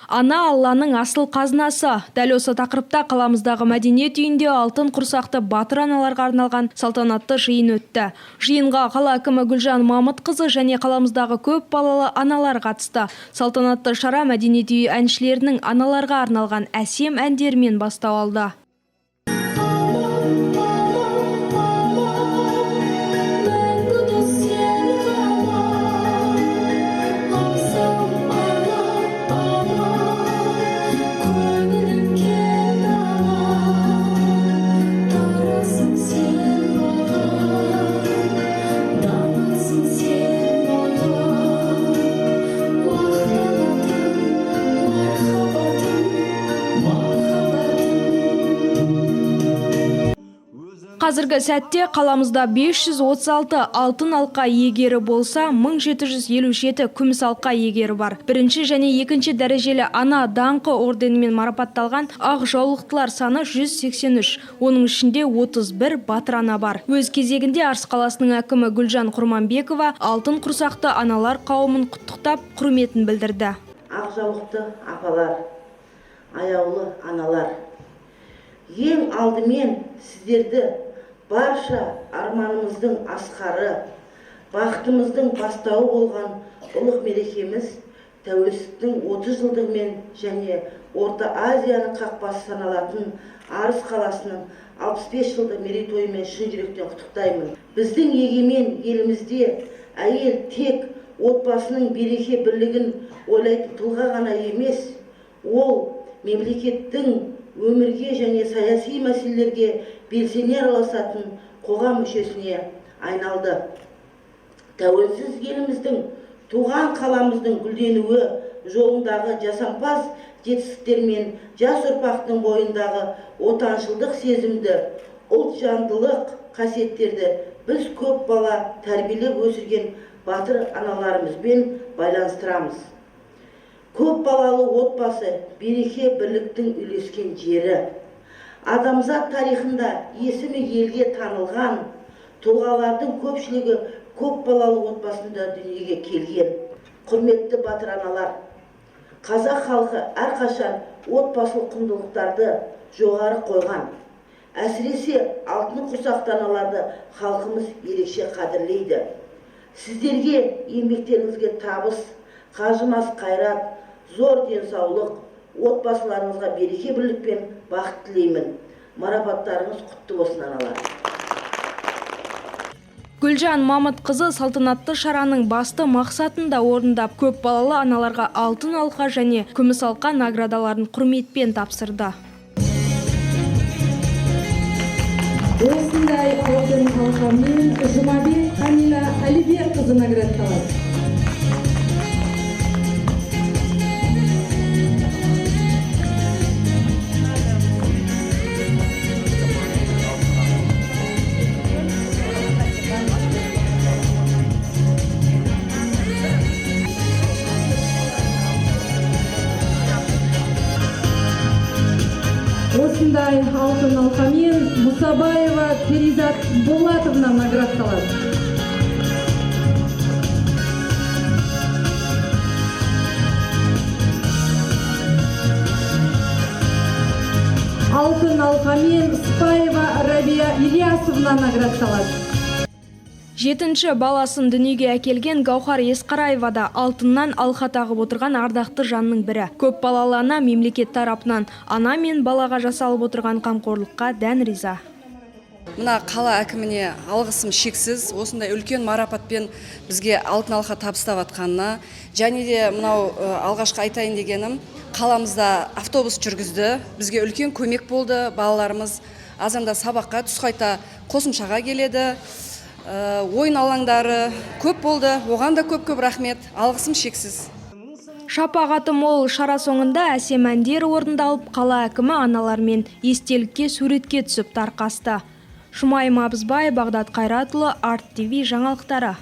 Ана Алланың асыл қазынасы. Дәл осы тақырыпта қаламыздағы мәдениет үйінде алтын құрсақты батыр аналарға арналған салтанатты жиын өтті. Жиынға қала әкімі Гүлжан Мамытқызы және қаламыздағы көп балалы аналар қатысты. Салтанатты шара мәдениет үйі әншілерінің аналарға арналған әсем әндермен бастау алды. Қазіргі сәтте қаламызда 536 алтын алқа иегері болса, 1757 күміс алқа иегері бар. Бірінші және екінші дәрежелі ана даңқы орденімен марапатталған ақ жаулықтылар саны 183. Оның ішінде 31 батыр ана бар. Өз кезегінде Арыс қаласының әкімі Гүлжан Құрманбекова алтын құрсақты аналар қауымын құттықтап, құрметін білдірді. Ақ жаулықты апалар, аяулы аналар, ең алдымен сіздерді барша арманымыздың асқары, бақытымыздың бастауы болған ұлық мерекеміз тәуелсіздіктің 30 жылдығымен және Орта Азияның қақпасы саналатын Арыс қаласының 65 жылдық мерейтойымен шын жүректен құттықтаймын. Біздің егемен елімізде әйел тек отбасының береке бірлігін ойлайтын тұлға ғана емес, ол мемлекеттің өмірге және саяси мәселелерге белсене араласатын қоғам мүшесіне айналды. Тәуелсіз еліміздің, туған қаламыздың гүлденуі жолындағы жасампаз жетістіктермен жас ұрпақтың бойындағы отаншылдық сезімді, ұлтжандылық қасиеттерді біз көп бала тәрбиелеп өсірген батыр аналарымызбен байланыстырамыз. Көп балалы отбасы береке бірліктің үйлескен жері. Адамзат тарихында есімі елге танылған тұлғалардың көпшілігі көп балалы отбасында дүниеге келген. Құрметті батыр аналар, қазақ халқы әрқашан отбасылық құндылықтарды жоғары қойған. Әсіресе алтын құрсақты аналарды халқымыз ерекше қадірлейді. Сіздерге еңбектеріңізге табыс, қажымас қайрат, зор денсаулық, отбасыларыңызға береке бірлік пен бақыт тілеймін. Марапаттарыңыз құтты болсын аналар. Гүлжан Мамытқызы салтанатты шараның басты мақсатында орындап, көп балалы аналарға алтын алқа және күміс алқа наградаларын құрметпен тапсырды. Осындай алтын алқамен Жұмабек Камила Әлібекқызы наградталады. Осындай алтын алқамен Мұсабаева Перизат Болатовна наградталады. Алтын алқамен Спаева Рабия Ильясовна наградталады. 7-ші баласын дүниеге әкелген Гаухар Есқараева да алтыннан алқа тағып отырған ардақты жанның бірі. Көп балалы ана мемлекет тарапынан ана мен балаға жасалып отырған қамқорлыққа дән риза. Мына қала әкіміне алғысым шексіз, осындай үлкен марапатпен бізге алтын алқа табыстап атқанына, және де мынау алғашқы айтайын дегенім, қаламызда автобус жүргізді, бізге үлкен көмек болды, балаларымыз азанда сабаққа түс қайта қосымшаға келеді. Ойын алаңдары көп болды, оған да көп рахмет, алғысым шексіз. Шапағаты мол шара соңында әсем әндер орындалып, қала әкімі аналармен естелікке суретке түсіп тарқасты. Жұмайым Абызбай, Бағдат Қайратұлы, Арт ТВ жаңалықтары.